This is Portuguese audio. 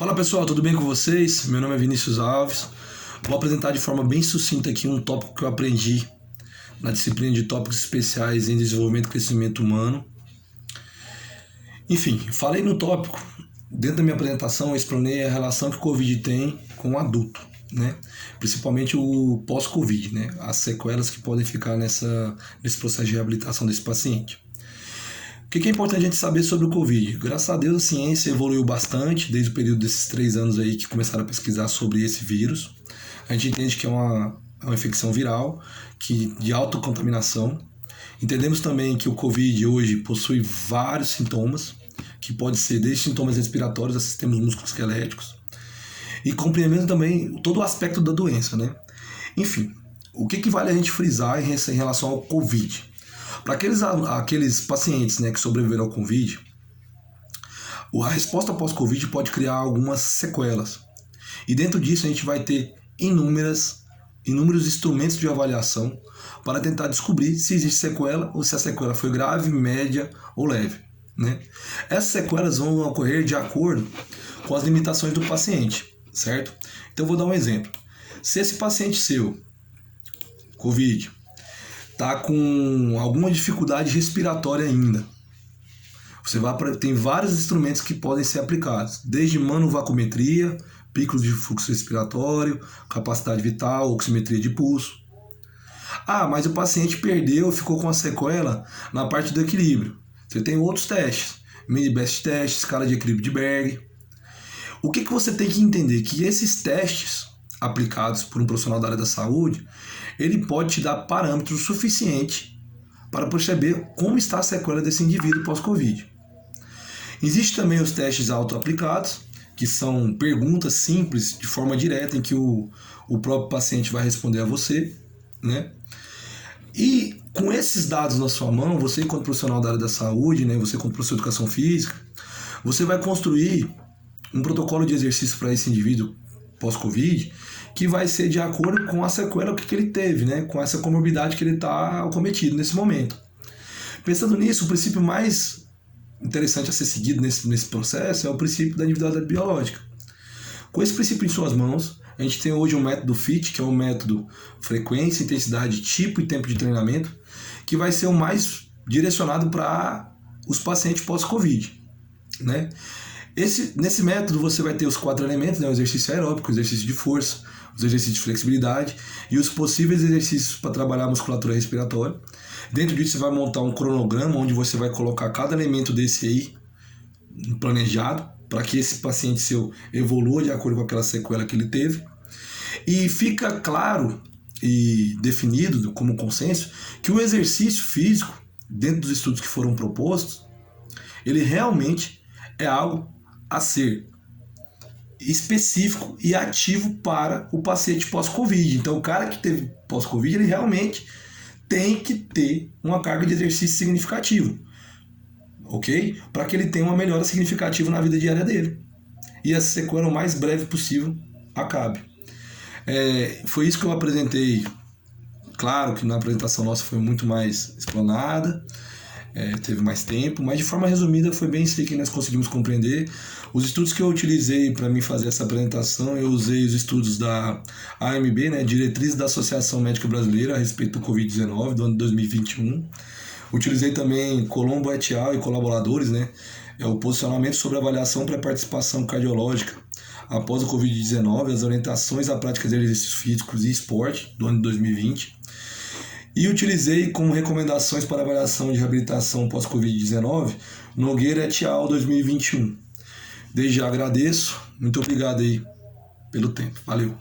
Fala pessoal, tudo bem com vocês? Meu nome é Vinícius Alves. Vou apresentar de forma bem sucinta aqui um tópico que eu aprendi na disciplina de tópicos especiais em desenvolvimento e crescimento humano. Enfim, falei no tópico, dentro da minha apresentação eu explanei a relação que o Covid tem com o adulto, né? Principalmente o pós-Covid, né? As sequelas que podem ficar nesse processo de reabilitação desse paciente. O que é importante a gente saber sobre o Covid? Graças a Deus a ciência evoluiu bastante desde o período desses 3 anos aí que começaram a pesquisar sobre esse vírus. A gente entende que é uma infecção viral de autocontaminação. Entendemos também que o Covid hoje possui vários sintomas, que pode ser desde sintomas respiratórios a sistemas musculoesqueléticos. E compreendemos também todo o aspecto da doença, né? Enfim, o que vale a gente frisar em relação ao Covid? Para aqueles pacientes, né, que sobreviveram ao Covid, a resposta pós-Covid pode criar algumas sequelas. E dentro disso a gente vai ter inúmeros instrumentos de avaliação para tentar descobrir se existe sequela ou se a sequela foi grave, média ou leve, né? Essas sequelas vão ocorrer de acordo com as limitações do paciente, certo? Então eu vou dar um exemplo. Se esse paciente seu, Covid, está com alguma dificuldade respiratória ainda, tem vários instrumentos que podem ser aplicados, desde manovacometria, picos de fluxo respiratório, capacidade vital, oximetria de pulso. Mas o paciente ficou com a sequela na parte do equilíbrio. Você tem outros testes, mini-best test, escala de equilíbrio de Berg. O que você tem que entender? Que esses testes aplicados por um profissional da área da saúde, ele pode te dar parâmetros suficientes para perceber como está a sequela desse indivíduo pós-Covid. Existem também os testes auto-aplicados, que são perguntas simples, de forma direta, em que o próprio paciente vai responder a você, né? E com esses dados na sua mão, você enquanto profissional da área da saúde, né, você como professor de educação física, você vai construir um protocolo de exercício para esse indivíduo pós-Covid, que vai ser de acordo com a sequela que ele teve, né? Com essa comorbidade que ele está acometido nesse momento. Pensando nisso, o princípio mais interessante a ser seguido nesse processo é o princípio da individualidade biológica. Com esse princípio em suas mãos, a gente tem hoje um método FIT, que é um método frequência, intensidade, tipo e tempo de treinamento, que vai ser o mais direcionado para os pacientes pós-Covid, né? Nesse método você vai ter os 4 elementos, né? O exercício aeróbico, o exercício de força, os exercícios de flexibilidade e os possíveis exercícios para trabalhar a musculatura respiratória. Dentro disso você vai montar um cronograma onde você vai colocar cada elemento desse aí planejado para que esse paciente seu evolua de acordo com aquela sequela que ele teve. E fica claro e definido como consenso que o exercício físico, dentro dos estudos que foram propostos, ele realmente é algo a ser específico e ativo para o paciente pós-Covid. Então, o cara que teve pós-Covid, ele realmente tem que ter uma carga de exercício significativa, ok? Para que ele tenha uma melhora significativa na vida diária dele. E essa sequela o mais breve possível acabe. Foi isso que eu apresentei. Claro que na apresentação nossa foi muito mais explanada, teve mais tempo, mas de forma resumida foi bem isso aí que nós conseguimos compreender. Os estudos que eu utilizei para mim fazer essa apresentação, eu usei os estudos da AMB, né, Diretriz da Associação Médica Brasileira a respeito do Covid-19, do ano de 2021. Utilizei também Colombo et al. E colaboradores, né, o posicionamento sobre avaliação para participação cardiológica após o Covid-19, as orientações à prática de exercícios físicos e esporte do ano de 2020. E utilizei como recomendações para avaliação de reabilitação pós-Covid-19 Nogueira et al. 2021. Desde já agradeço, muito obrigado aí pelo tempo, valeu.